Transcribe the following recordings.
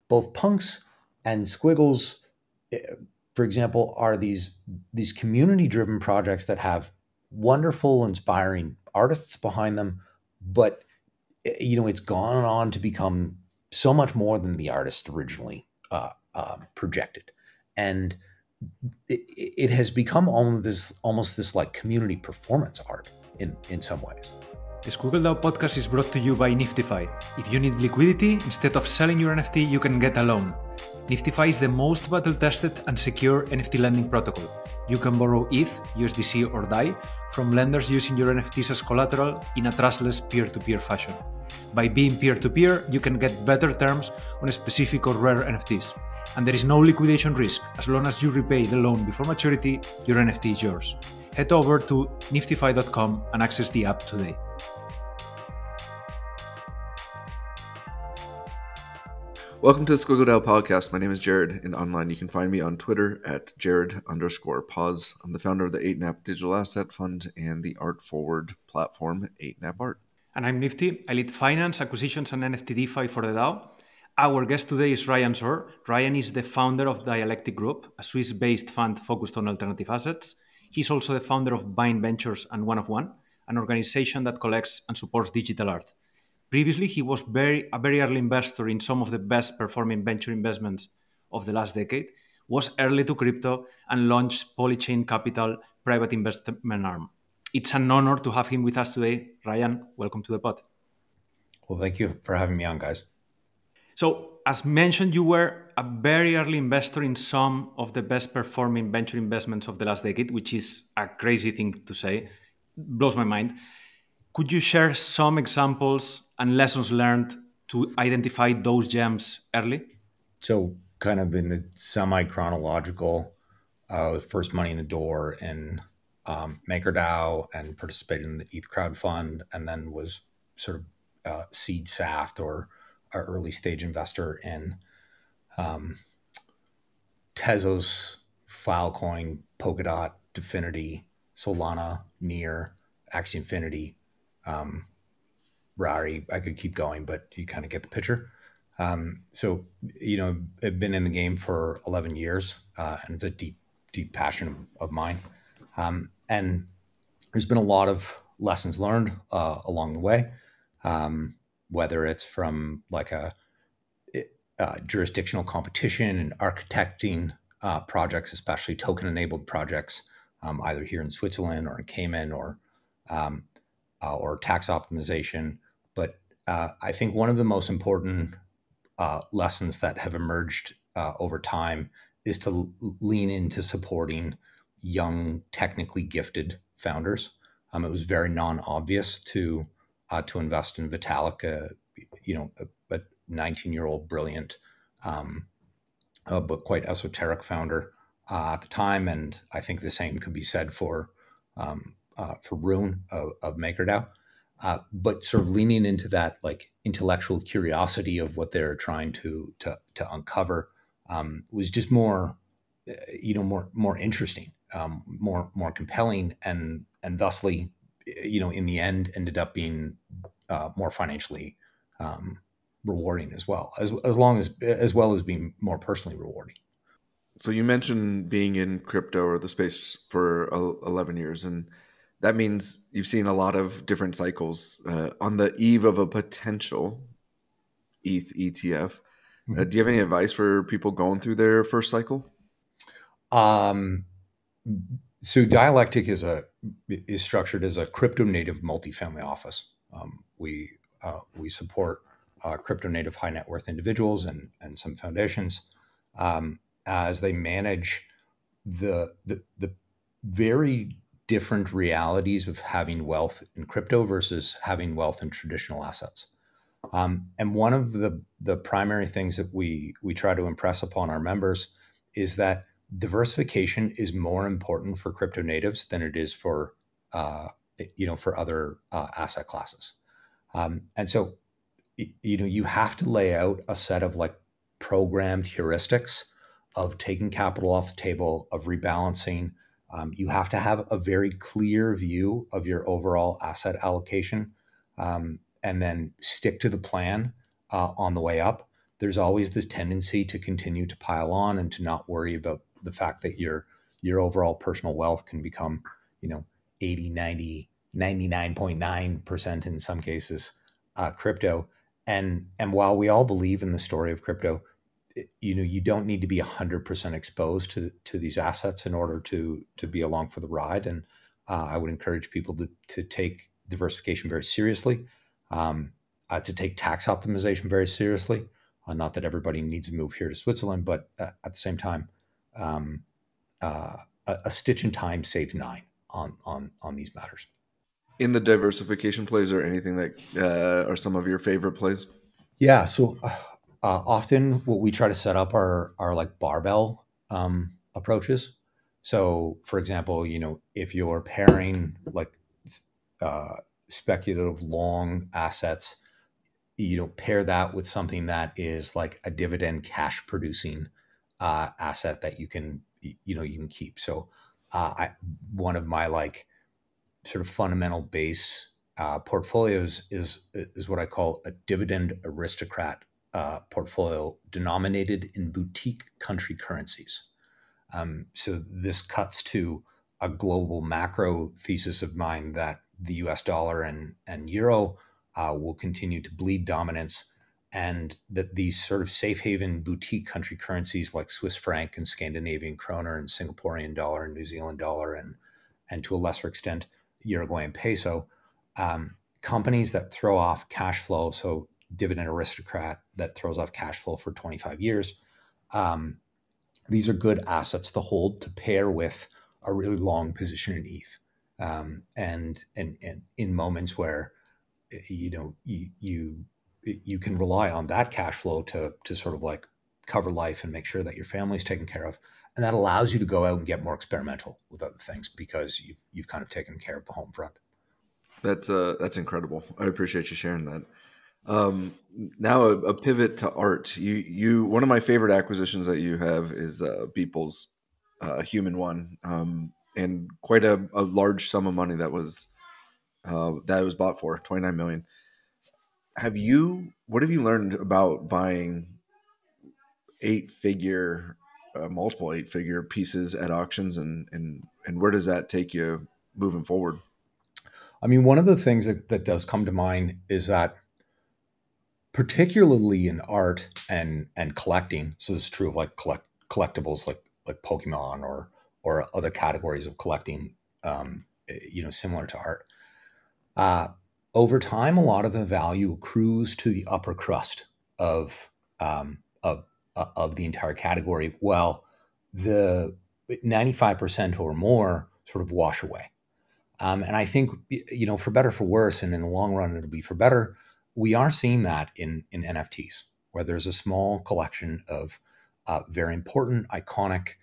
both punks and squiggles, for example, are these community-driven projects that have wonderful, inspiring artists behind them, but it's gone on to become so much more than the artist originally projected, and it has become almost this like community performance art in some ways. The SquiggleDAO podcast is brought to you by Niftyfy. If you need liquidity, instead of selling your NFT, you can get a loan. Niftyfy is the most battle-tested and secure NFT lending protocol. You can borrow ETH, USDC, or DAI from lenders using your NFTs as collateral in a trustless peer-to-peer fashion. By being peer-to-peer, you can get better terms on specific or rare NFTs. And there is no liquidation risk. As long as you repay the loan before maturity, your NFT is yours. Head over to niftyfy.com and access the app today. Welcome to the SquiggleDAO podcast. My name is Jared, and online you can find me on Twitter at Jared_pause. I'm the founder of the 8NAP Digital Asset Fund and the art forward platform 8NAP Art. And I'm Nifty. I lead finance, acquisitions, and NFT DeFi for the DAO. Our guest today is Ryan Zurrer. Ryan is the founder of Dialectic Group, a Swiss-based fund focused on alternative assets. He's also the founder of Bind Ventures and One of One, an organization that collects and supports digital art. Previously, he was a very early investor in some of the best performing venture investments of the last decade, was early to crypto, and launched Polychain Capital private investment arm. It's an honor to have him with us today. Ryan, welcome to the pod. Well, thank you for having me on, guys. So, as mentioned, you were a very early investor in some of the best performing venture investments of the last decade, which is a crazy thing to say. Blows my mind. Could you share some examples and lessons learned to identify those gems early? So kind of in the semi-chronological, first money in the door in MakerDAO and participated in the ETH crowd fund, and then was sort of seed SAFT or an early stage investor in Tezos, Filecoin, Polkadot, Dfinity, Solana, Near, Axie Infinity, Rari. I could keep going, but you kind of get the picture. So, I've been in the game for 11 years, and it's a deep, deep passion of mine. And there's been a lot of lessons learned along the way, whether it's from like a jurisdictional competition and architecting projects, especially token-enabled projects, either here in Switzerland or in Cayman or tax optimization. But I think one of the most important lessons that have emerged over time is to lean into supporting young, technically gifted founders. It was very non-obvious to invest in Vitalik, a 19-year-old brilliant, but quite esoteric founder at the time. And I think the same could be said for Rune of MakerDAO. But sort of leaning into that like intellectual curiosity of what they're trying to uncover was just more interesting, more compelling, and thusly, in the end, ended up being more financially rewarding as well as being more personally rewarding. So you mentioned being in crypto or the space for 11 years, and that means you've seen a lot of different cycles on the eve of a potential ETH ETF. Do you have any advice for people going through their first cycle? So Dialectic is structured as a crypto native multifamily office. We support crypto native high net worth individuals and some foundations as they manage the very different realities of having wealth in crypto versus having wealth in traditional assets. And one of the primary things that we try to impress upon our members is that diversification is more important for crypto natives than it is for other asset classes. And so, you have to lay out a set of like programmed heuristics of taking capital off the table, of rebalancing. You have to have a very clear view of your overall asset allocation, and then stick to the plan on the way up. there's always this tendency to continue to pile on and to not worry about the fact that your overall personal wealth can become, 80, 90, 99.9% in some cases, crypto. And while we all believe in the story of crypto, you don't need to be 100% exposed to these assets in order to be along for the ride. And I would encourage people to take diversification very seriously, to take tax optimization very seriously. Not that everybody needs to move here to Switzerland, but at the same time, a stitch in time saves nine on these matters. In the diversification plays, or anything that are some of your favorite plays? Yeah. So often what we try to set up are like barbell approaches. So for example, if you're pairing like speculative long assets, pair that with something that is like a dividend cash producing asset that you can keep. So one of my like sort of fundamental base portfolios is what I call a dividend aristocrat portfolio denominated in boutique country currencies. So this cuts to a global macro thesis of mine that the US dollar and euro will continue to bleed dominance, and that these sort of safe haven boutique country currencies like Swiss franc and Scandinavian kroner and Singaporean dollar and New Zealand dollar and to a lesser extent Uruguayan peso, companies that throw off cash flow, so dividend aristocrat that throws off cash flow for 25 years, these are good assets to hold to pair with a really long position in ETH. And in moments where you can rely on that cash flow to sort of like cover life and make sure that your family's taken care of, and that allows you to go out and get more experimental with other things because you've kind of taken care of the home front. That's incredible. I appreciate you sharing that. Now a pivot to art. You one of my favorite acquisitions that you have is Beeple's Human One, and quite a large sum of money that was bought for, 29 million. What have you learned about buying multiple 8-figure pieces at auctions, and where does that take you moving forward? I mean, one of the things that does come to mind is that particularly in art and collecting, so this is true of like collectibles like Pokemon or other categories of collecting, similar to art. Over time, a lot of the value accrues to the upper crust of the entire category, while the 95% or more sort of wash away. And I think, for better, for worse, and in the long run, it'll be for better. We are seeing that in NFTs, where there's a small collection of very important, iconic,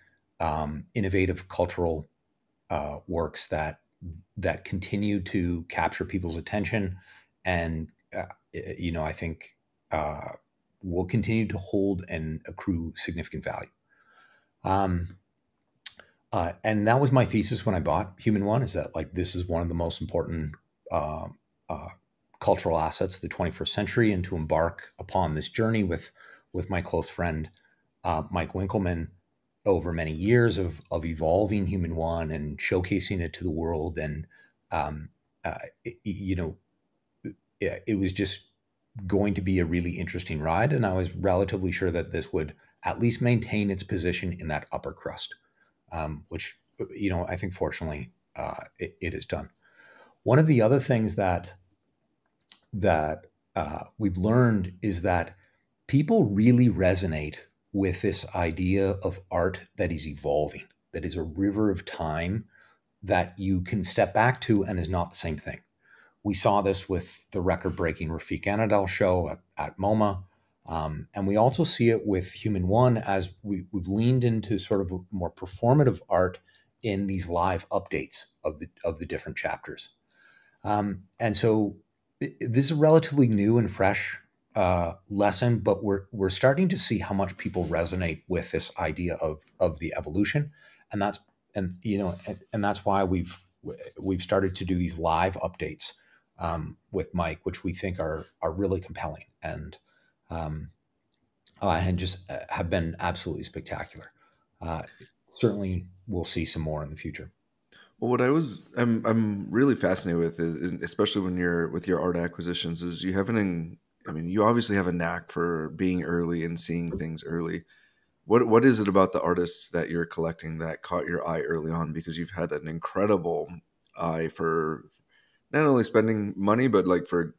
innovative cultural works that continue to capture people's attention, and I think will continue to hold and accrue significant value. And that was my thesis when I bought Human One, is that like this is one of the most important cultural assets of the 21st century, and to embark upon this journey with my close friend Mike Winkelmann over many years of evolving Human One and showcasing it to the world. And it was just going to be a really interesting ride, and I was relatively sure that this would at least maintain its position in that upper crust. Which, I think fortunately it has done. One of the other things that we've learned is that people really resonate with this idea of art that is evolving, that is a river of time that you can step back to and is not the same thing. We saw this with the record-breaking Rafik Anadel show at MoMA. And we also see it with Human One as we've leaned into sort of a more performative art in these live updates of the different chapters. And so this is a relatively new and fresh lesson, but we're starting to see how much people resonate with this idea of the evolution, and that's why we've started to do these live updates with Mike, which we think are really compelling. And and just have been absolutely spectacular. Certainly, we'll see some more in the future. Well, what I'm really fascinated with, is, especially when you're with your art acquisitions, is you have you obviously have a knack for being early and seeing things early. What is it about the artists that you're collecting that caught your eye early on? Because you've had an incredible eye for not only spending money, but like for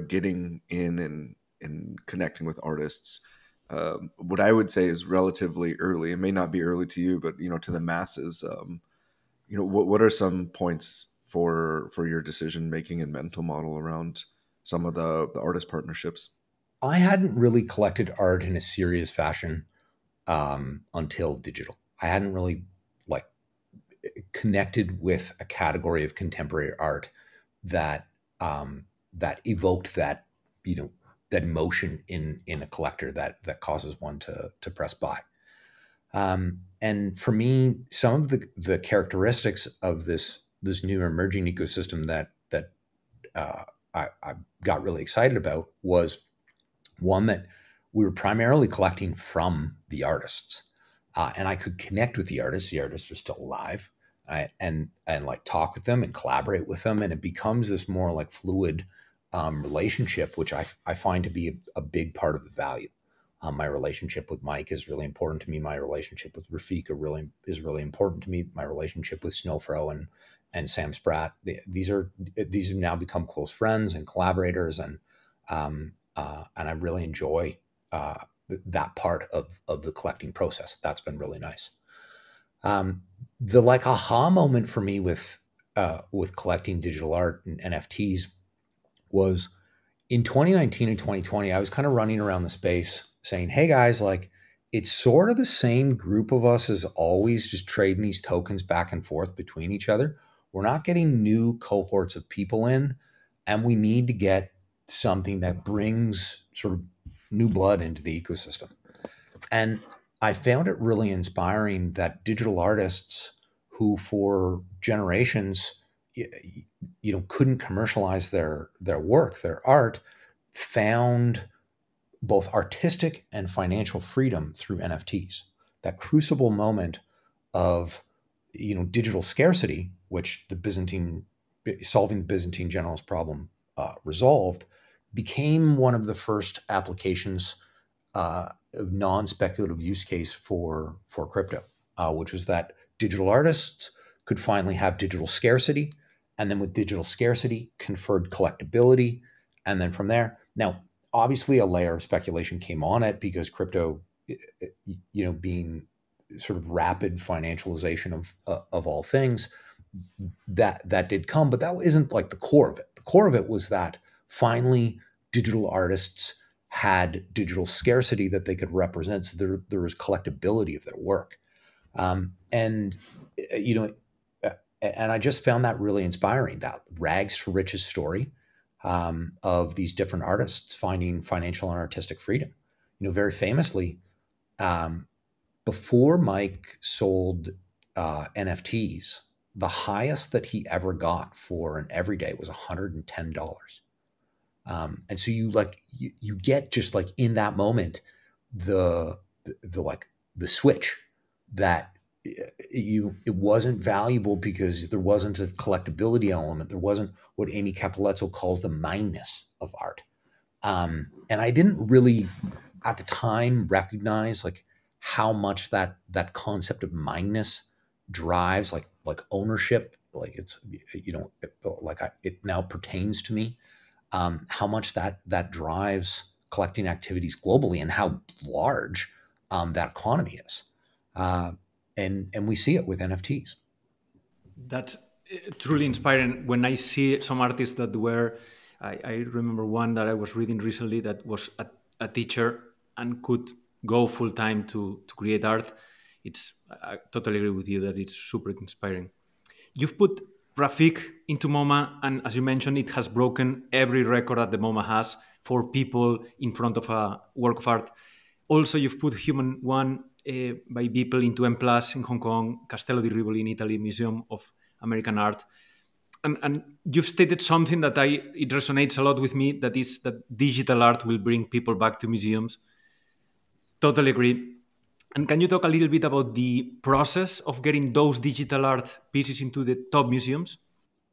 getting in and connecting with artists. What I would say is relatively early. It may not be early to you, but to the masses. What are some points for your decision making and mental model around some of the artist partnerships? I hadn't really collected art in a serious fashion until digital. I hadn't really like connected with a category of contemporary art that that evoked that that emotion in a collector that causes one to press buy. And for me, some of the characteristics of this new emerging ecosystem that I got really excited about was one that we were primarily collecting from the artists, and I could connect with the artists. The artists are still alive, and like talk with them and collaborate with them, and it becomes this more like fluid relationship, which I find to be a big part of the value. My relationship with Mike is really important to me. My relationship with Rafik is really important to me. My relationship with Snowfro and Sam Spratt, these have now become close friends and collaborators, and I really enjoy that part of the collecting process. That's been really nice. The like aha moment for me with collecting digital art and NFTs was in 2019 and 2020. I was kind of running around the space saying, hey guys, like it's sort of the same group of us as always, just trading these tokens back and forth between each other. We're not getting new cohorts of people in, and we need to get something that brings sort of new blood into the ecosystem. And I found it really inspiring that digital artists who for generations couldn't commercialize their work, their art, found both artistic and financial freedom through NFTs. That crucible moment of digital scarcity, which solving the Byzantine generals problem resolved, became one of the first applications of non-speculative use case for crypto, which was that digital artists could finally have digital scarcity, and then with digital scarcity conferred collectability, and then from there. Now, obviously, a layer of speculation came on it because crypto, being sort of rapid financialization of all things, that did come, but that isn't like the core of it. The core of it was that finally digital artists had digital scarcity that they could represent, so there was collectability of their work, and I just found that really inspiring. That rags to riches story of these different artists finding financial and artistic freedom. Very famously, before Mike sold NFTs, the highest that he ever got for an everyday was $110. And so you get just like in that moment, the switch that it wasn't valuable because there wasn't a collectability element. There wasn't what Amy Capoletto calls the mineness of art. And I didn't really at the time recognize like how much that concept of mineness drives like ownership, like it's, it now pertains to me. How much that drives collecting activities globally and how large that economy is. And we see it with NFTs. That's truly inspiring. When I see some artists that were, I remember one that I was reading recently that was a teacher and could go full time to create art. I totally agree with you that it's super inspiring. You've put Rafik into MoMA, and as you mentioned, it has broken every record that the MoMA has for people in front of a work of art. Also, you've put Human One by Beeple into M+ in Hong Kong, Castello di Rivoli in Italy, Museum of American Art. And you've stated something that it resonates a lot with me, that is that digital art will bring people back to museums. Totally agree. And can you talk a little bit about the process of getting those digital art pieces into the top museums?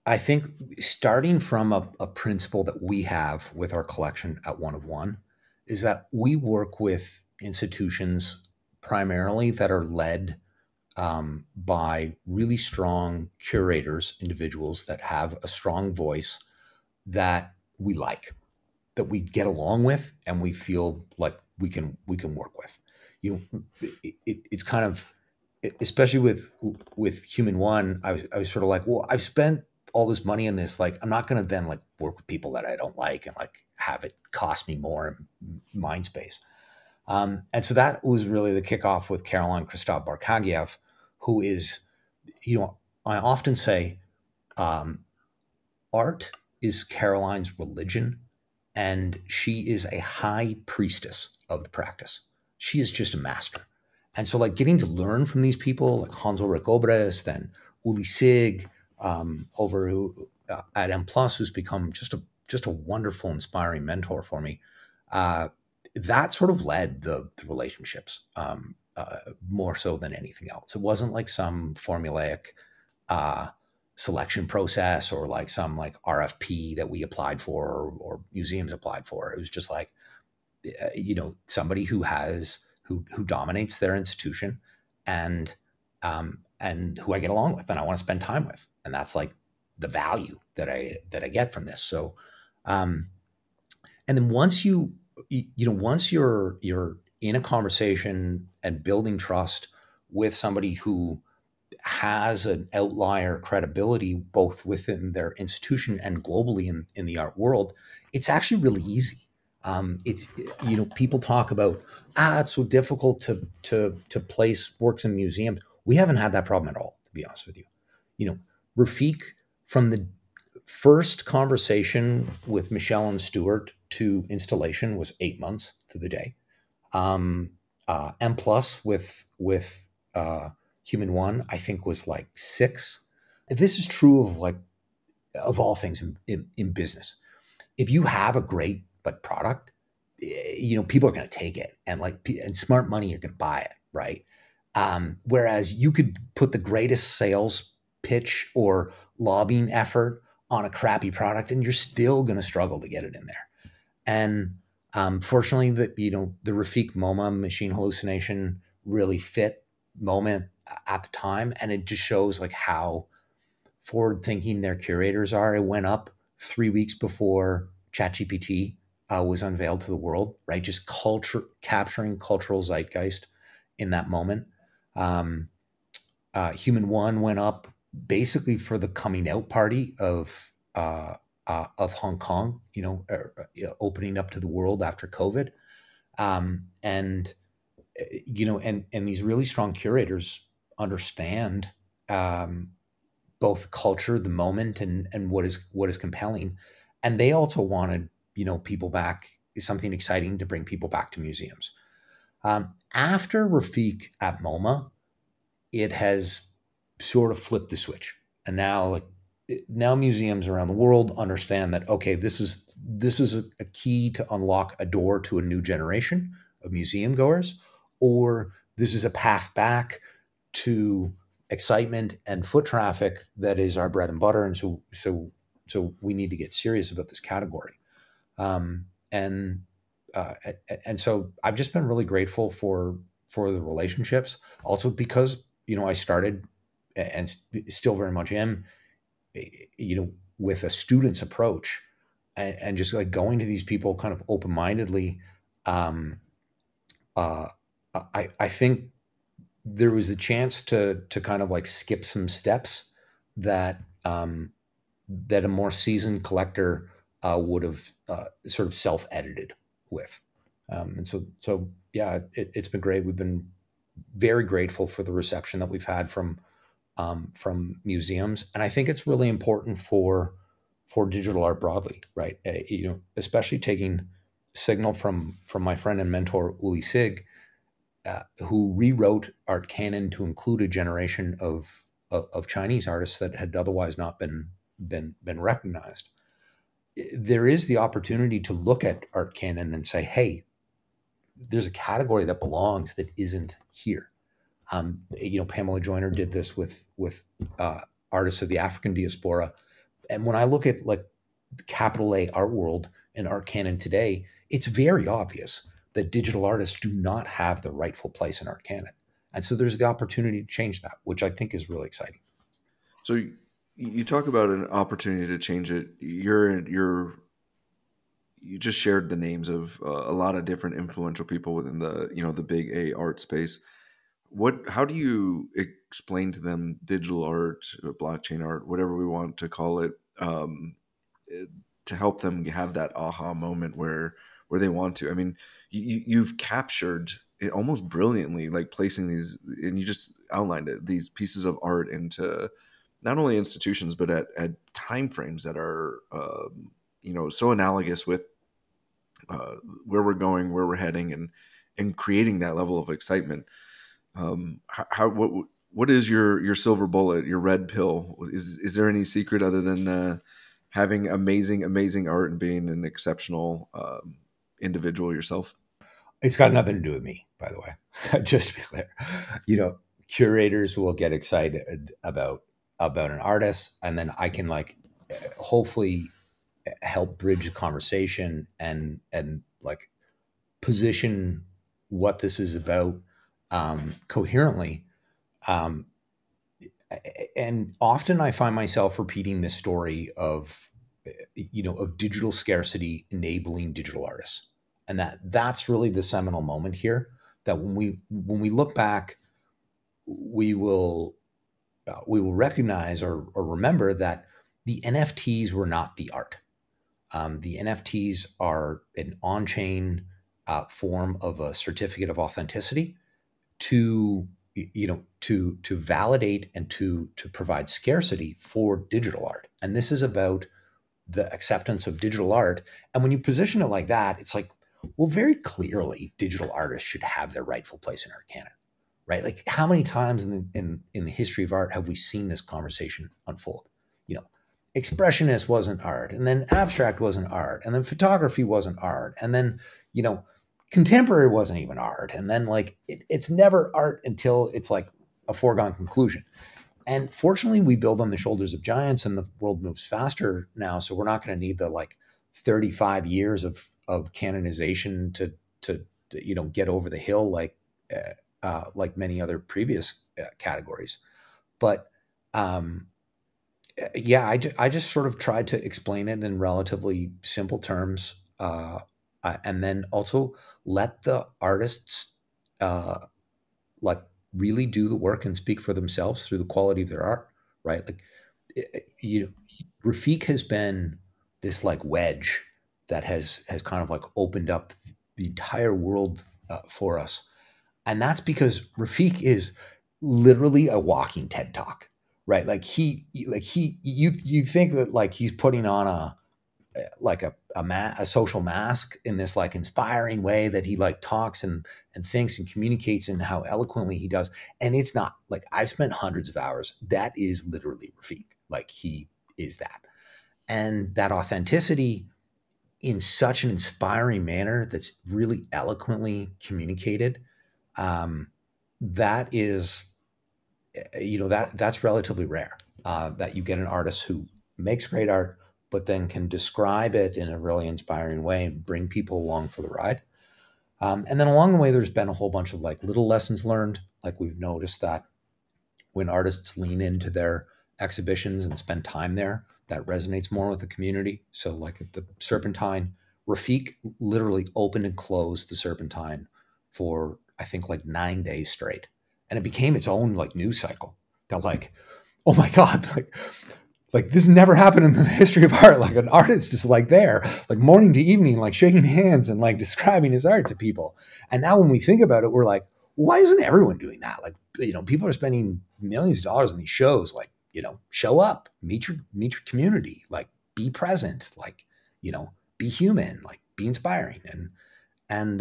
I think starting from a principle that we have with our collection at One of One is that we work with institutions primarily that are led by really strong curators, individuals that have a strong voice that we like, that we get along with, and we feel like we can work with. It's kind of, especially with Human One, I was sort of like, well, I've spent all this money in this, like I'm not going to then like work with people that I don't like and like have it cost me more mind space. And so that was really the kickoff with Caroline Christophe Barkagiev, who is, I often say, art is Caroline's religion, and she is a high priestess of the practice. She is just a master. And so like getting to learn from these people like Hans Ulrich Obrist and Uli Sig over at M+, who's become just a wonderful, inspiring mentor for me. That sort of led the relationships more so than anything else. It wasn't like some formulaic selection process or like some like RFP that we applied for or museums applied for. It was just like, somebody who dominates their institution and who I get along with and I want to spend time with. And that's like the value that I get from this. So, and then once once you're in a conversation and building trust with somebody who has an outlier credibility, both within their institution and globally in the art world, it's actually really easy. It's, people talk about, it's so difficult to place works in museums. We haven't had that problem at all, to be honest with you. Rafik, from the first conversation with Michelle and Stuart to installation was 8 months to the day. M+ with Human One, I think was like 6. This is true of all things in business. If you have a great product, people are going to take it and smart money, you're going to buy it. Right. Whereas you could put the greatest sales pitch or lobbying effort on a crappy product and you're still going to struggle to get it in there. And fortunately the Rafik MoMA machine hallucination really fit moment at the time. And it just shows like how forward thinking their curators are. It went up 3 weeks before ChatGPT was unveiled to the world, right? Just capturing cultural zeitgeist in that moment. Human One went up basically for the coming out party of Hong Kong, opening up to the world after COVID. And these really strong curators understand both the culture, the moment, and what is compelling. And they also wanted, people back, something exciting to bring people back to museums. After Rafik at MoMA, it has sort of flipped the switch. And now museums around the world understand that, okay, this is a key to unlock a door to a new generation of museum goers, or this is a path back to excitement and foot traffic that is our bread and butter. And so we need to get serious about this category. And so I've just been really grateful for the relationships, also because, I started and still very much am, with a student's approach and just like going to these people kind of open-mindedly. I think there was a chance to kind of like skip some steps that a more seasoned collector would have sort of self-edited with. And so yeah, it's been great. We've been very grateful for the reception that we've had from museums. And I think it's really important for digital art broadly, right? Especially taking signal from my friend and mentor, Uli Sig, who rewrote Art Canon to include a generation of Chinese artists that had otherwise not been recognized. There is the opportunity to look at Art Canon and say, hey, there's a category that belongs that isn't here. Pamela Joyner did this with artists of the African diaspora. And when I look at like the capital A art world and art canon today, it's very obvious that digital artists do not have the rightful place in art canon. And so there's the opportunity to change that, which I think is really exciting. So you talk about an opportunity to change it. You just shared the names of a lot of different influential people within the big A art space. How do you explain to them digital art, blockchain art, whatever we want to call it, to help them have that aha moment where they want to? I mean, you've captured it almost brilliantly, like placing these, and you just outlined it, these pieces of art into not only institutions, but at timeframes that are, so analogous with where we're going, where we're heading, and creating that level of excitement. What is your silver bullet, your red pill? Is there any secret other than having amazing art and being an exceptional individual yourself? It's got nothing to do with me, by the way. Just to be clear, curators will get excited about an artist, and then I can like hopefully help bridge the conversation and like position what this is about coherently. And often I find myself repeating this story of digital scarcity enabling digital artists. And that's really the seminal moment here, that when we look back, we will recognize or remember that the NFTs were not the art. The NFTs are an on-chain form of a certificate of authenticity to validate and to provide scarcity for digital art. And this is about the acceptance of digital art. And when you position it like that, it's like, well, very clearly digital artists should have their rightful place in art canon, right? Like how many times in the history of art have we seen this conversation unfold? Expressionist wasn't art, and then abstract wasn't art, and then photography wasn't art, and then, contemporary wasn't even art. And then like, it's never art until it's like a foregone conclusion. And fortunately we build on the shoulders of giants, and the world moves faster now. So we're not going to need the like 35 years of canonization to get over the hill like many other previous categories. But I just sort of tried to explain it in relatively simple terms, and then also let the artists really do the work and speak for themselves through the quality of their art, right? Like, Rafik has been this like wedge that has kind of like opened up the entire world for us, and that's because Rafik is literally a walking TED Talk. Right. You think that like he's putting on a social mask in this like inspiring way that he like talks and thinks and communicates, and how eloquently he does. And it's not like, I've spent hundreds of hours. That is literally Rafik. Like he is that. And that authenticity in such an inspiring manner that's really eloquently communicated, that is, that's relatively rare, that you get an artist who makes great art, but then can describe it in a really inspiring way and bring people along for the ride. And then along the way, there's been a whole bunch of like little lessons learned. Like we've noticed that when artists lean into their exhibitions and spend time there, that resonates more with the community. So like at the Serpentine, Rafik literally opened and closed the Serpentine for, I think, like 9 days straight. And it became its own like news cycle. They're like, oh my God, like this never happened in the history of art. Like an artist is like there, like morning to evening, like shaking hands and like describing his art to people. And now when we think about it, we're like, why isn't everyone doing that? Like, people are spending millions of dollars on these shows. Like, show up, meet your community, like be present, like, be human, like be inspiring. And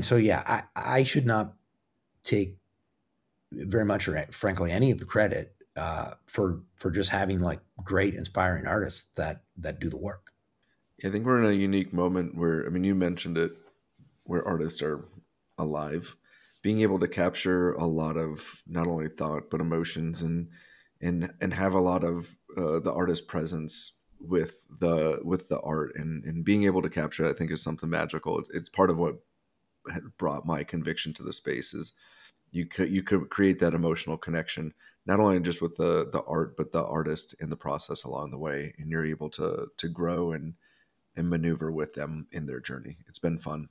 so, yeah, I should not take very much, or frankly, any of the credit for just having like great, inspiring artists that do the work. I think we're in a unique moment where, I mean, you mentioned it, where artists are alive, being able to capture a lot of not only thought but emotions and have a lot of the artist presence with the art and being able to capture it, I think is something magical. It's part of what had brought my conviction to the space is you could create that emotional connection not only just with the art but the artist in the process along the way, and you're able to grow and maneuver with them in their journey. It's been fun.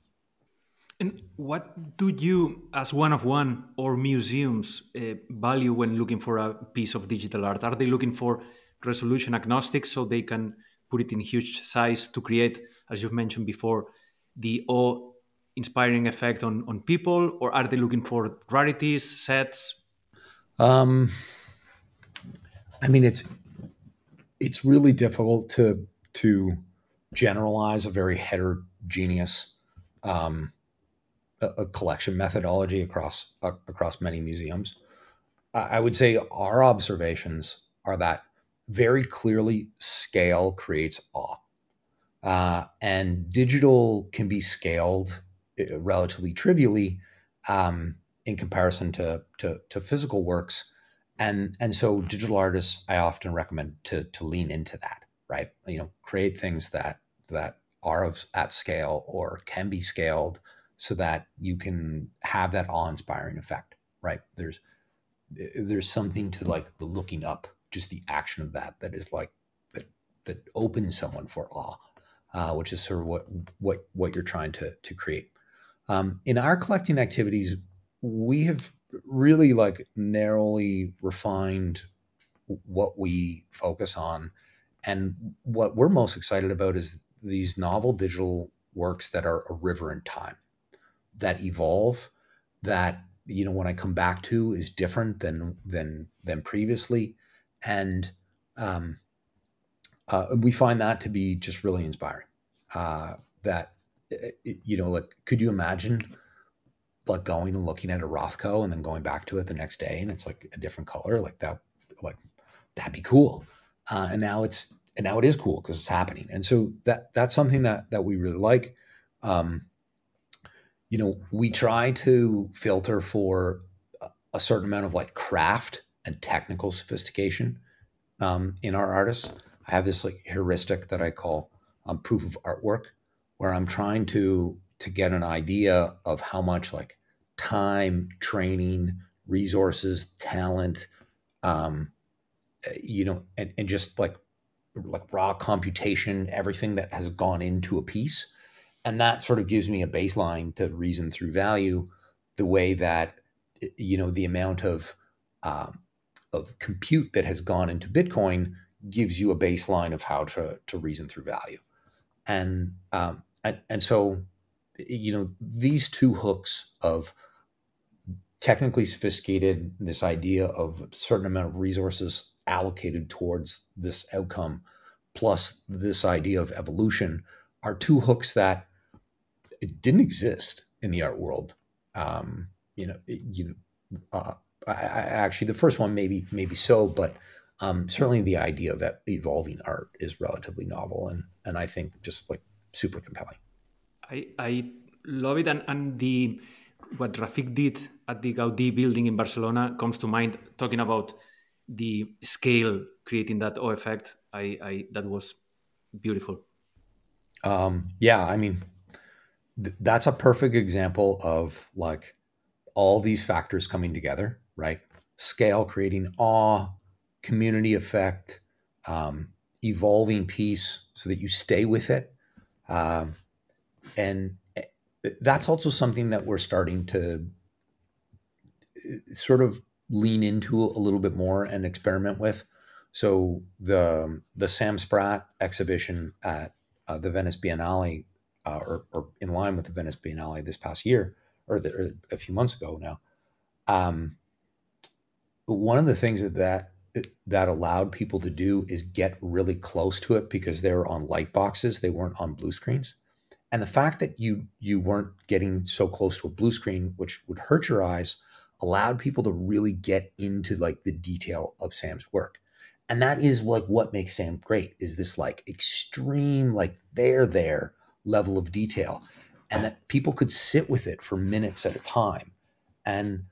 And what do you, as one of one or museums, value when looking for a piece of digital art? Are they looking for resolution agnostic so they can put it in huge size to create, as you've mentioned before, the awe-inspiring effect on people? Or are they looking for rarities, sets? I mean, it's really difficult to generalize a very heterogeneous a collection methodology across many museums. I would say our observations are that very clearly scale creates awe, and digital can be scaled relatively trivially in comparison to physical works, and so digital artists I often recommend to lean into that, right? Create things that are at scale or can be scaled so that you can have that awe-inspiring effect, right? There's something to like the looking up, just the action of that is like that opens someone for awe, which is sort of what you're trying to create. In our collecting activities, we have really like narrowly refined what we focus on, and what we're most excited about is these novel digital works that are a river in time, that evolve, that when I come back to is different than previously, and we find that to be just really inspiring. That like, could you imagine like going and looking at a Rothko and then going back to it the next day and it's like a different color, like that, like that'd be cool. And now it is cool because it's happening, and so that's something that we really like. We try to filter for a certain amount of like craft and technical sophistication in our artists. I have this like heuristic that I call proof of artwork, where I'm trying to get an idea of how much like time, training, resources, talent, and just like raw computation, everything that has gone into a piece. And that sort of gives me a baseline to reason through value, the way that, the amount of compute that has gone into Bitcoin gives you a baseline of how to reason through value. And so, these two hooks of technically sophisticated, this idea of a certain amount of resources allocated towards this outcome, plus this idea of evolution, are two hooks that it didn't exist in the art world. Actually, the first one maybe so, but certainly the idea of evolving art is relatively novel and I think just like super compelling. I love it, and what Rafik did at the Gaudí building in Barcelona comes to mind, talking about the scale creating that awe effect. That was beautiful. Yeah, I mean, that's a perfect example of like all these factors coming together, right? Scale creating awe, community effect, evolving piece so that you stay with it. And that's also something that we're starting to sort of lean into a little bit more and experiment with. So the Sam Spratt exhibition at the Venice Biennale, or in line with the Venice Biennale this past year, or a few months ago now, one of the things that allowed people to do is get really close to it because they were on light boxes, they weren't on blue screens. And the fact that you weren't getting so close to a blue screen, which would hurt your eyes, allowed people to really get into like the detail of Sam's work. And that is like what makes Sam great, is this like extreme, like there level of detail. and that people could sit with it for minutes at a time. And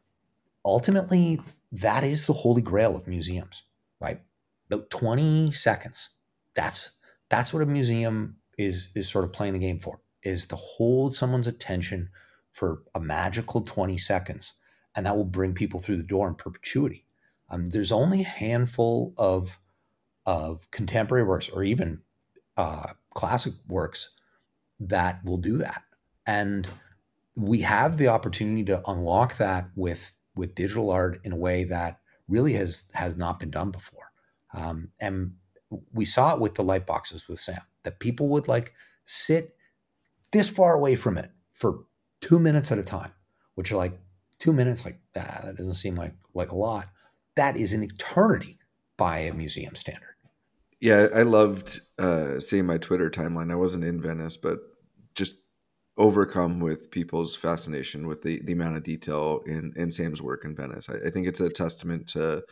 ultimately, that is the holy grail of museums, right? About 20 seconds. That's what a museum is sort of playing the game for, is to hold someone's attention for a magical 20 seconds. And that will bring people through the door in perpetuity. There's only a handful of contemporary works or even classic works that will do that. And we have the opportunity to unlock that with digital art in a way that really has not been done before. And we saw it with the light boxes with Sam, that people would like sit this far away from it for 2 minutes at a time, which are like 2 minutes, like that doesn't seem like a lot. That is an eternity by a museum standard. Yeah, I loved seeing my Twitter timeline. I wasn't in Venice, but just overcome with people's fascination with the amount of detail in Sam's work in Venice. I think it's a testament to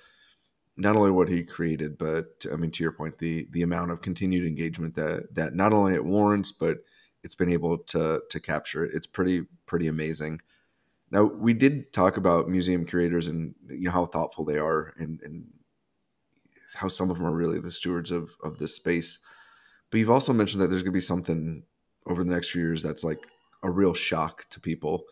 not only what he created, but I mean, to your point, the amount of continued engagement that not only it warrants, but it's been able to capture. It's pretty amazing. Now, we did talk about museum curators and how thoughtful they are and how some of them are really the stewards of this space. But you've also mentioned that there's going to be something over the next few years that's like a real shock to people.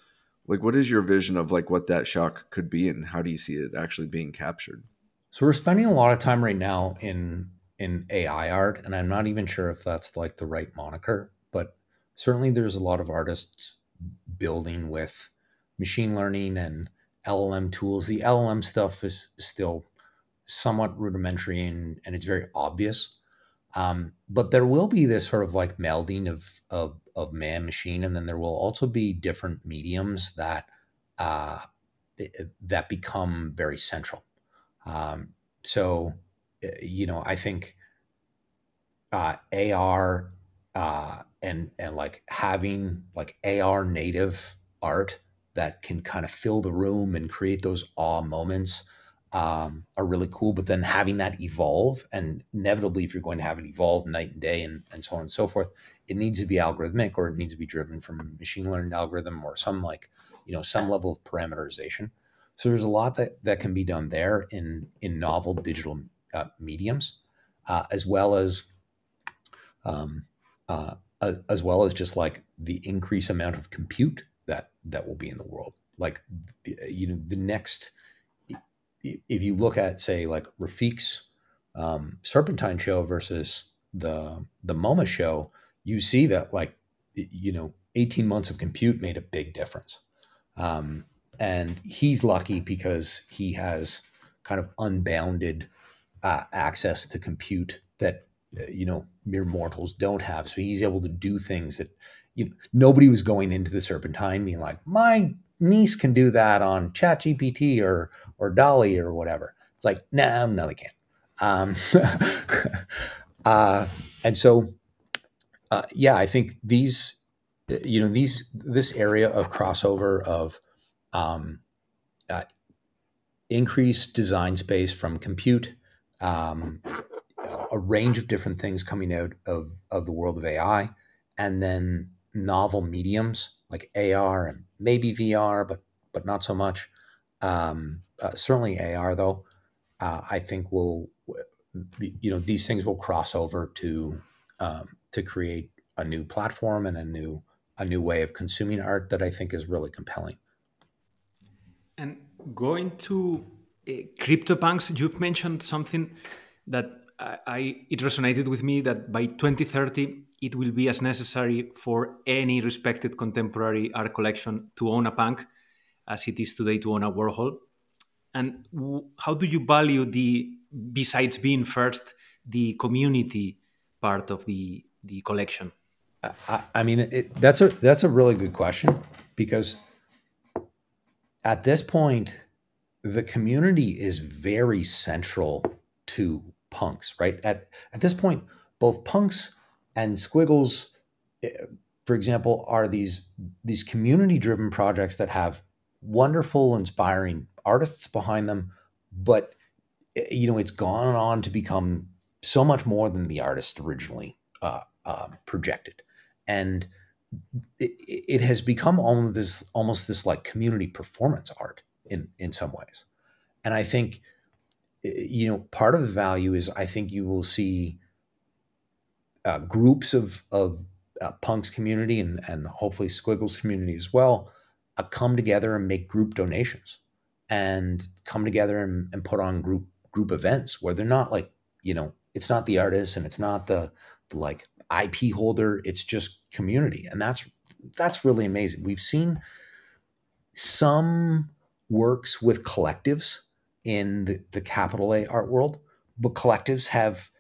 Like, what is your vision of like what that shock could be, and how do you see it actually being captured? So we're spending a lot of time right now in AI art, and I'm not even sure if that's like the right moniker, but certainly there's a lot of artists building with machine learning and LLM tools. The LLM stuff is still somewhat rudimentary and it's very obvious. But there will be this sort of like melding of man machine, and then there will also be different mediums that that become very central. So, I think AR and like having like AR native art that can kind of fill the room and create those awe moments are really cool. But then having that evolve, and inevitably, if you're going to have it evolve night and day and so on and so forth, it needs to be algorithmic, or it needs to be driven from a machine learning algorithm or some some level of parameterization. So there's a lot that can be done there in novel digital mediums, as well as just like the increased amount of compute that will be in the world. Like, the next, if you look at, say, like Rafiq's Serpentine show versus the MoMA show, you see that 18 months of compute made a big difference. And he's lucky because he has kind of unbounded access to compute that mere mortals don't have. So he's able to do things that nobody was going into the Serpentine being like, my niece can do that on ChatGPT or Dolly or whatever. It's like, no, they can't. And so, I think this area of crossover of increased design space from compute, a range of different things coming out of the world of AI, and then novel mediums like AR and maybe VR, but not so much. Certainly AR though. I think these things will cross over to create a new platform and a new way of consuming art that I think is really compelling. And going to CryptoPunks, you've mentioned something that it resonated with me, that by 2030, it will be as necessary for any respected contemporary art collection to own a punk as it is today to own a Warhol. And how do you value besides being first, the community part of the collection? I mean, that's a really good question, because at this point, the community is very central to punks, right? At this point, both punks and squiggles, for example, are these community-driven projects that have wonderful, inspiring artists behind them, but it's gone on to become so much more than the artist originally projected. And it has become almost this like community performance art in some ways. And I think, part of the value is I think you will see groups of Punk's community and hopefully Squiggle's community as well come together and make group donations and come together and put on group events where they're not like, it's not the artist and it's not the like IP holder, it's just community. And that's really amazing. We've seen some works with collectives in the capital A art world, but collectives have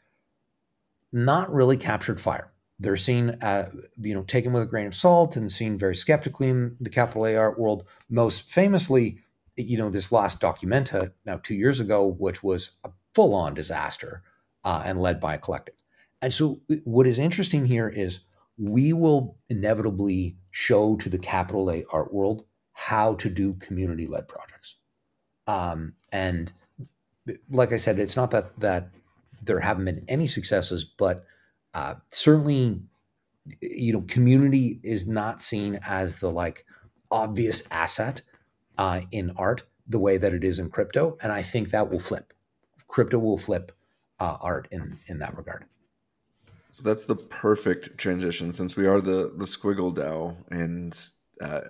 not really captured fire. They're seen, taken with a grain of salt and seen very skeptically in the capital A art world. Most famously, this last Documenta now 2 years ago, which was a full-on disaster and led by a collective. And so what is interesting here is we will inevitably show to the capital A art world how to do community-led projects. And like I said, it's not that there haven't been any successes, but certainly, community is not seen as the like obvious asset in art the way that it is in crypto. And I think that will flip. Crypto will flip art in that regard. So that's the perfect transition, since we are the SquiggleDAO and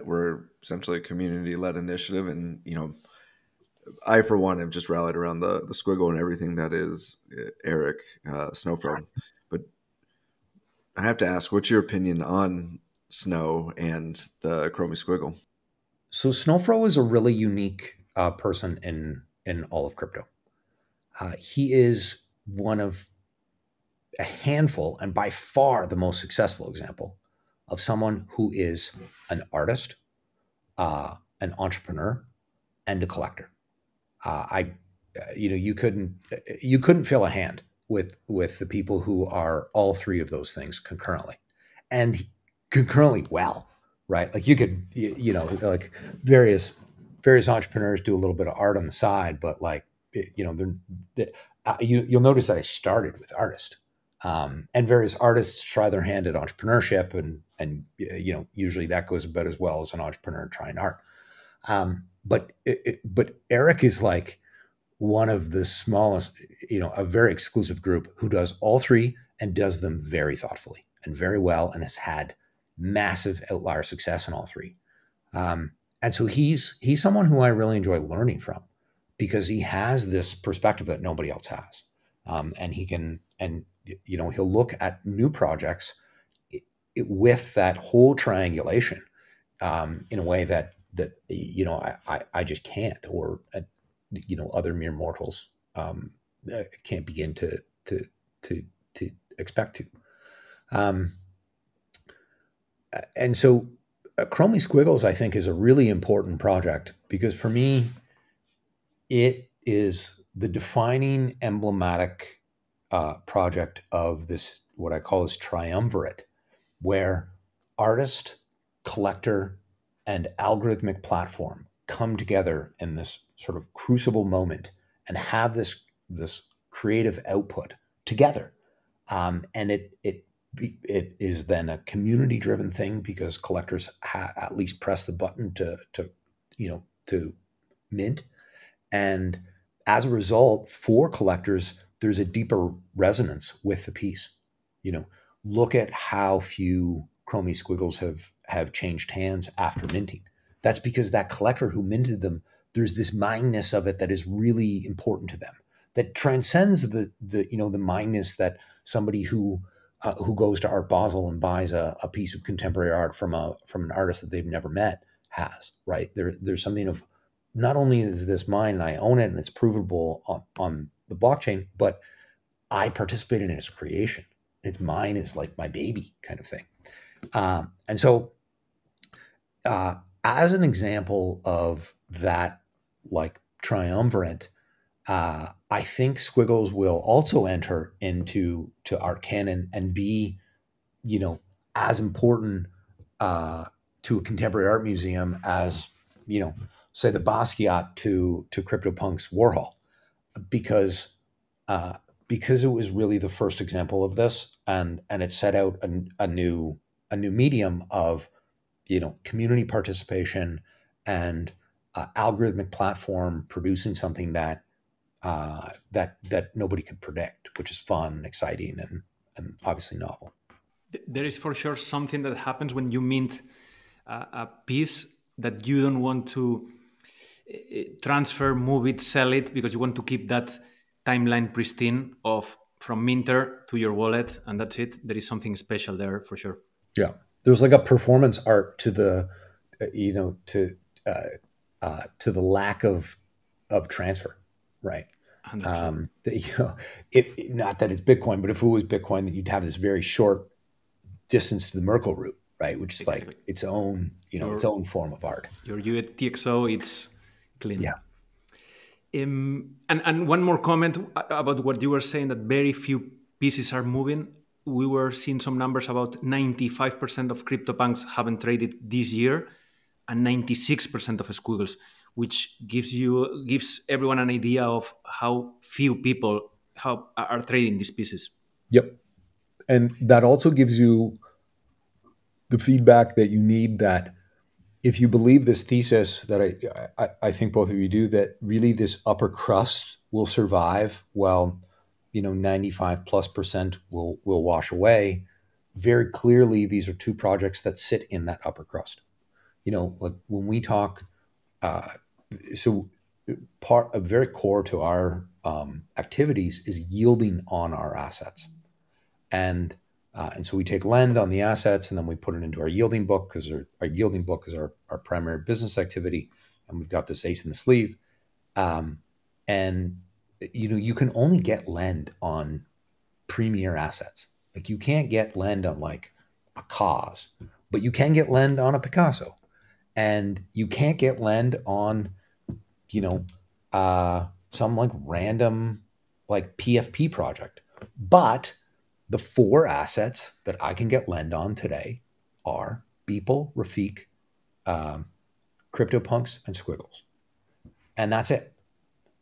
we're essentially a community-led initiative. And, I, for one, have just rallied around the Squiggle and everything that is Eric Snowfro. But I have to ask, what's your opinion on Snow and the Chromie Squiggle? So Snowfro is a really unique person in all of crypto. He is one of a handful, and by far the most successful example of someone who is an artist, an entrepreneur, and a collector. You couldn't fill a hand with the people who are all three of those things concurrently, and concurrently well, right? Like you could, like various entrepreneurs do a little bit of art on the side, but like, you'll notice that I started with artist, and various artists try their hand at entrepreneurship, and usually that goes about as well as an entrepreneur trying art. But Eric is like one of the smallest, a very exclusive group who does all three and does them very thoughtfully and very well, and has had massive outlier success in all three. And so he's someone who I really enjoy learning from, because he has this perspective that nobody else has. And he can, and he'll look at new projects with that whole triangulation in a way that I just can't, or other mere mortals can't begin to expect to. And so Chromie Squiggles, I think, is a really important project, because for me, it is the defining emblematic project of this, what I call this triumvirate, where artist, collector, and algorithmic platform come together in this sort of crucible moment and have this creative output together. And it is then a community-driven thing, because collectors at least press the button to mint. And as a result, for collectors, there's a deeper resonance with the piece. Look at how few Chromie Squiggles have changed hands after minting. That's because that collector who minted them, there's this mindness of it that is really important to them, that transcends the mindness that somebody who goes to Art Basel and buys a piece of contemporary art from an artist that they've never met has, right? There's something of, not only is this mine and I own it and it's provable on the blockchain, but I participated in its creation. It's mine, is like my baby kind of thing. And so as an example of that, like, triumvirate, I think Squiggles will also enter into art canon and be, as important to a contemporary art museum as, say, the Basquiat to CryptoPunk's Warhol, because it was really the first example of this, and it set out a new a new medium of, community participation and algorithmic platform producing something that nobody could predict, which is fun and exciting and obviously novel. There is for sure something that happens when you mint a piece that you don't want to transfer, move it, sell it, because you want to keep that timeline pristine of from minter to your wallet, and that's it. There is something special there for sure. Yeah, there's like a performance art to the, to the lack of transfer, right? Not that it's Bitcoin, but if it was Bitcoin, that you'd have this very short distance to the Merkle root, right? Which is like its own, its own form of art. Your UTXO, it's clean. Yeah. And one more comment about what you were saying, that very few pieces are moving. We were seeing some numbers about 95% of CryptoPunks haven't traded this year and 96% of Squiggles, which gives everyone an idea of how few people are trading these pieces. Yep. And that also gives you the feedback that you need, that if you believe this thesis that I think both of you do, that really this upper crust will survive, well, 95+% will wash away. Very clearly, these are two projects that sit in that upper crust. Like when we talk, so very core to our activities is yielding on our assets. And so we take lend on the assets, and then we put it into our yielding book, because our yielding book is our primary business activity, and we've got this ace in the sleeve. And you can only get lend on premier assets. Like you can't get lend on like a Cause, but you can get lend on a Picasso, and you can't get lend on some like random like PFP project. But the four assets that I can get lend on today are Beeple, Rafiq, CryptoPunks, and Squiggles. And that's it.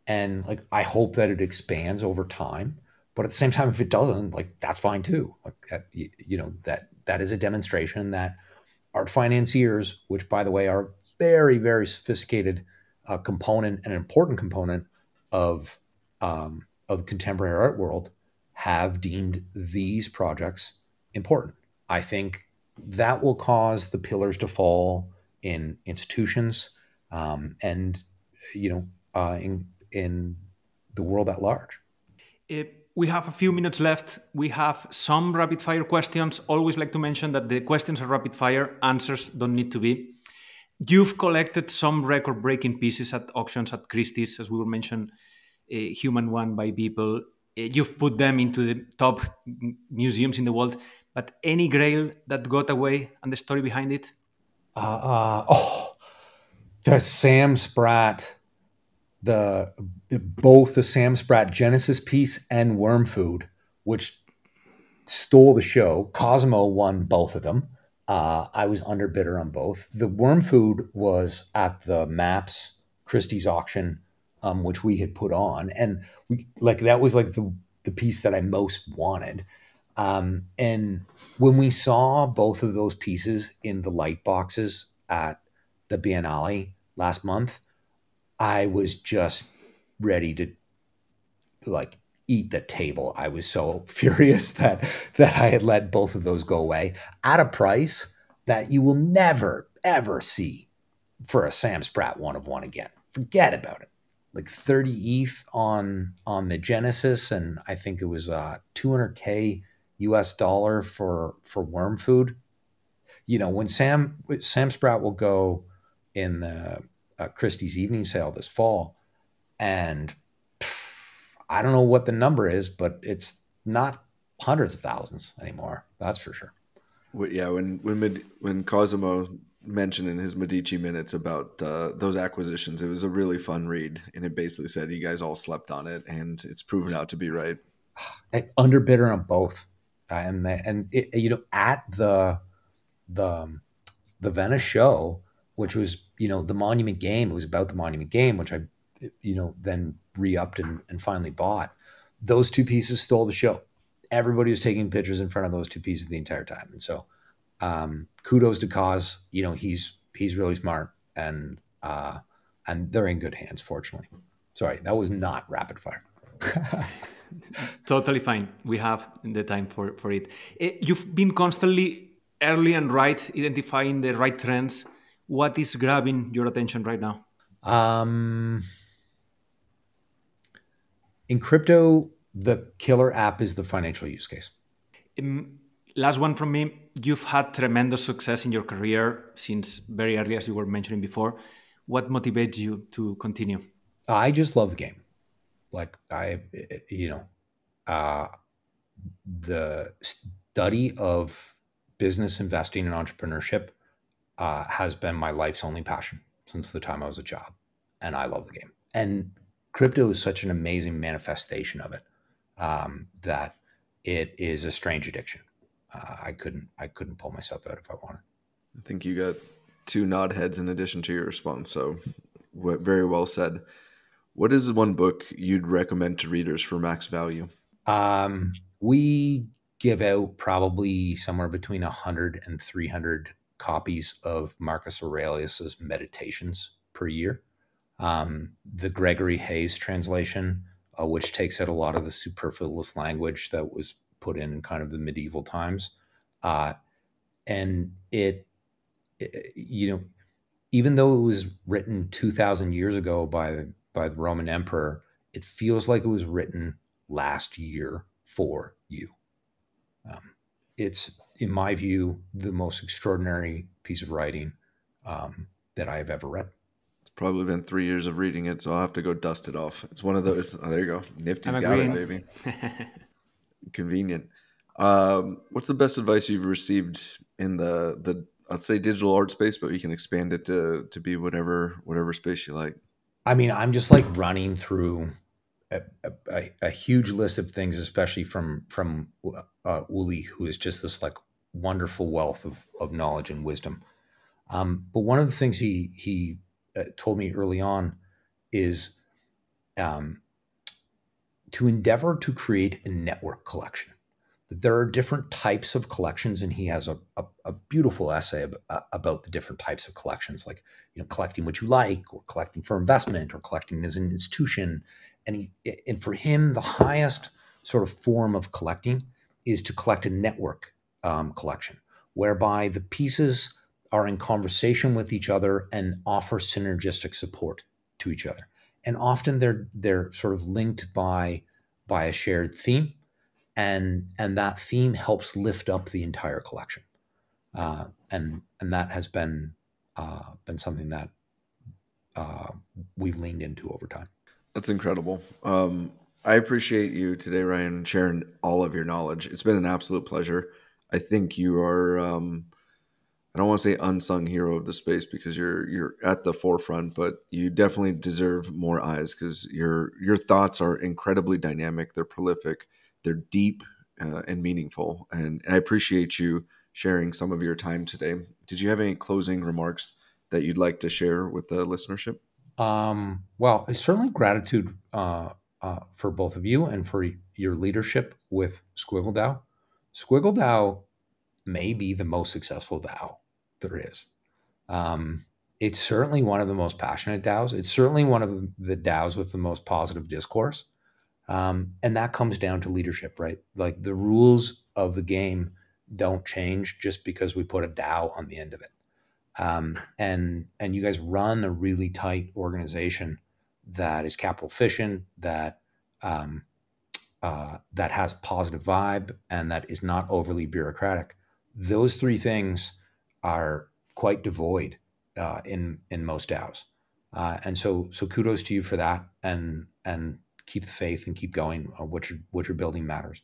And like, I hope that it expands over time, but at the same time, if it doesn't, like, that's fine too. Like, that is a demonstration that art financiers, which by the way, are very, very sophisticated component and an important component of contemporary art world, have deemed these projects important. I think that will cause the pillars to fall in institutions, and in the world at large. We have a few minutes left. We have some rapid fire questions. Always like to mention that the questions are rapid fire, answers don't need to be. You've collected some record-breaking pieces at auctions at Christie's, as we were mentioned, Human One by Beeple. You've put them into the top museums in the world, but any grail that got away and the story behind it? The Sam Spratt, both the Sam Spratt Genesis piece and Worm Food, which stole the show. Cosmo won both of them. I was underbidder on both. The Worm Food was at the Maps Christie's auction, which we had put on, and that was like the piece that I most wanted. And when we saw both of those pieces in the light boxes at the Biennale last month, I was just ready to like eat the table. I was so furious that I had let both of those go away at a price that you will never, ever see for a Sam Spratt one of one again. Forget about it. Like 30 ETH on the Genesis, and I think it was $200K US for Worm Food. When Sam Spratt will go in the Christie's evening sale this fall, and I don't know what the number is, but it's not hundreds of thousands anymore. That's for sure. Yeah, when Cosimo mentioned in his Medici minutes about those acquisitions, it was a really fun read, and it basically said you guys all slept on it, and it's proven out to be right. Underbidder on both, and at the Venice show, which was the Monument Game. It was about the Monument Game, which I then re-upped and finally bought. Those two pieces stole the show. Everybody was taking pictures in front of those two pieces the entire time, and so kudos to Cause. You know, he's really smart, and they're in good hands, fortunately. Sorry, that was not rapid fire. Totally fine. We have the time for it. You've been constantly early and right, identifying the right trends. What is grabbing your attention right now? In crypto, the killer app is the financial use case. Last one from me. You've had tremendous success in your career since very early, as you were mentioning before. What motivates you to continue? I just love the game. Like the study of business investing and entrepreneurship has been my life's only passion since the time I was a child. And I love the game. And crypto is such an amazing manifestation of it that it is a strange addiction. I couldn't pull myself out if I wanted. I think you got 2 nod heads in addition to your response. So very well said. What is one book you'd recommend to readers for max value? We give out probably somewhere between 100 and 300 copies of Marcus Aurelius's Meditations per year. The Gregory Hayes translation, which takes out a lot of the superfluous language that was put in kind of the medieval times. And it, you know, even though it was written 2,000 years ago by the Roman emperor, it feels like it was written last year for you. It's, in my view, the most extraordinary piece of writing that I have ever read. It's probably been 3 years of reading it, so I'll have to go dust it off. It's one of those. Oh, there you go. Nifty's got it, baby. Convenient. What's the best advice you've received in the I'd say digital art space, but you can expand it to be whatever space you like? I mean, I'm just like running through a huge list of things, especially from Uli, who is just this like wonderful wealth of knowledge and wisdom. But one of the things he told me early on is to endeavor to create a network collection. That there are different types of collections, and he has a beautiful essay about the different types of collections, like, you know, collecting what you like, or collecting for investment, or collecting as an institution. And for him, the highest sort of form of collecting is to collect a network collection, whereby the pieces are in conversation with each other and offer synergistic support to each other. And often they're sort of linked by a shared theme. And that theme helps lift up the entire collection, and that has been something that we've leaned into over time. That's incredible. I appreciate you today, Ryan, sharing all of your knowledge. It's been an absolute pleasure. I think you are, I don't want to say unsung hero of the space, because you're at the forefront, but you definitely deserve more eyes, because your thoughts are incredibly dynamic. They're prolific. They're deep and meaningful. And I appreciate you sharing some of your time today. Did you have any closing remarks that you'd like to share with the listenership? Well, certainly gratitude for both of you and for your leadership with SquiggleDAO. SquiggleDAO may be the most successful DAO there is. It's certainly one of the most passionate DAOs. It's certainly one of the DAOs with the most positive discourse. And that comes down to leadership, right? Like, the rules of the game don't change just because we put a DAO on the end of it. And you guys run a really tight organization that is capital efficient, that has positive vibe, and that is not overly bureaucratic. Those 3 things are quite devoid in most DAOs, and so kudos to you for that, and keep the faith and keep going. What you're building matters.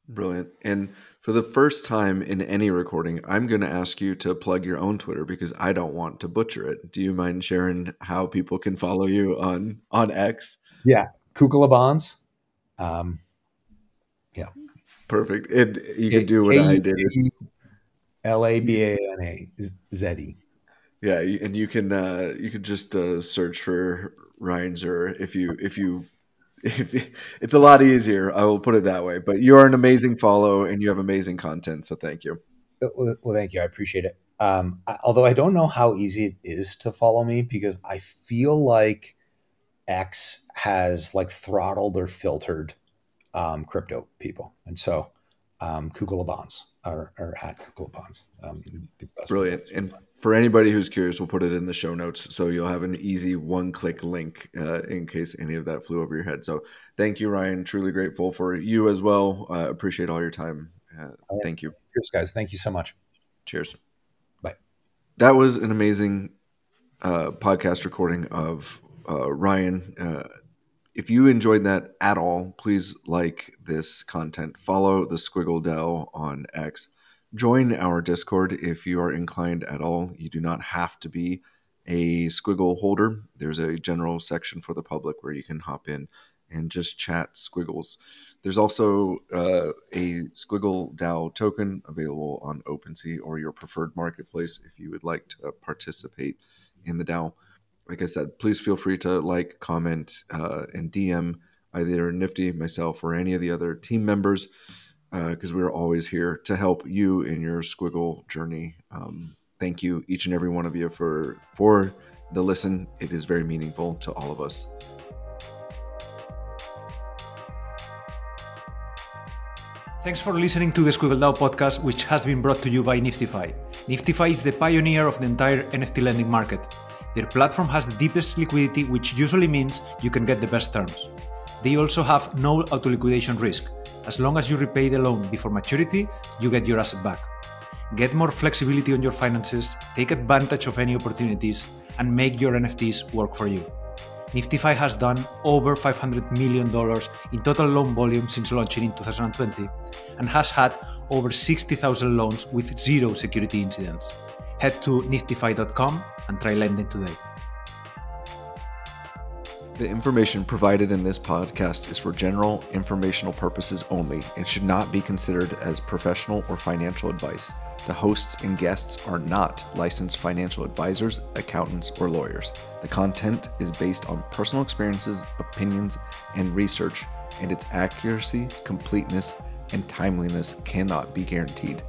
Brilliant. And for the first time in any recording, I'm going to ask you to plug your own Twitter, because I don't want to butcher it. Do you mind sharing how people can follow you on X? Yeah, Kugelabans. Yeah. Perfect. And you can do what I did. Labanaze. Yeah, and you can just search for Ryan Zurrer if it's a lot easier. I will put it that way. But you are an amazing follow, and you have amazing content. So thank you. Well, thank you. I appreciate it. Although I don't know how easy it is to follow me, because I feel like X has like throttled or filtered crypto people. And so CouGLeBonds are at CouGLeBonds. Brilliant. And for anybody who's curious, we'll put it in the show notes, so you'll have an easy one-click link in case any of that flew over your head. So thank you, Ryan. Truly grateful for you as well. Appreciate all your time. Thank you. Cheers, guys. Thank you so much. Cheers. Bye. That was an amazing podcast recording of Ryan. If you enjoyed that at all, please like this content. Follow the SquiggleDAO on X. Join our Discord if you are inclined at all. You do not have to be a Squiggle holder. There's a general section for the public where you can hop in and just chat squiggles. There's also a SquiggleDAO token available on OpenSea or your preferred marketplace if you would like to participate in the DAO. Like I said, please feel free to like, comment, and DM either Nifty, myself, or any of the other team members, because we're always here to help you in your Squiggle journey. Thank you, each and every one of you, for the listen. It is very meaningful to all of us. Thanks for listening to the SquiggleDAO podcast, which has been brought to you by Niftyfi. Niftyfi is the pioneer of the entire NFT lending market. Their platform has the deepest liquidity, which usually means you can get the best terms. They also have no auto-liquidation risk. As long as you repay the loan before maturity, you get your asset back. Get more flexibility on your finances, take advantage of any opportunities, and make your NFTs work for you. Niftyfi has done over $500 million in total loan volume since launching in 2020, and has had over 60,000 loans with zero security incidents. Head to niftyfi.com and try lending today. The information provided in this podcast is for general informational purposes only and should not be considered as professional or financial advice. The hosts and guests are not licensed financial advisors, accountants, or lawyers. The content is based on personal experiences, opinions, and research, and its accuracy, completeness, and timeliness cannot be guaranteed.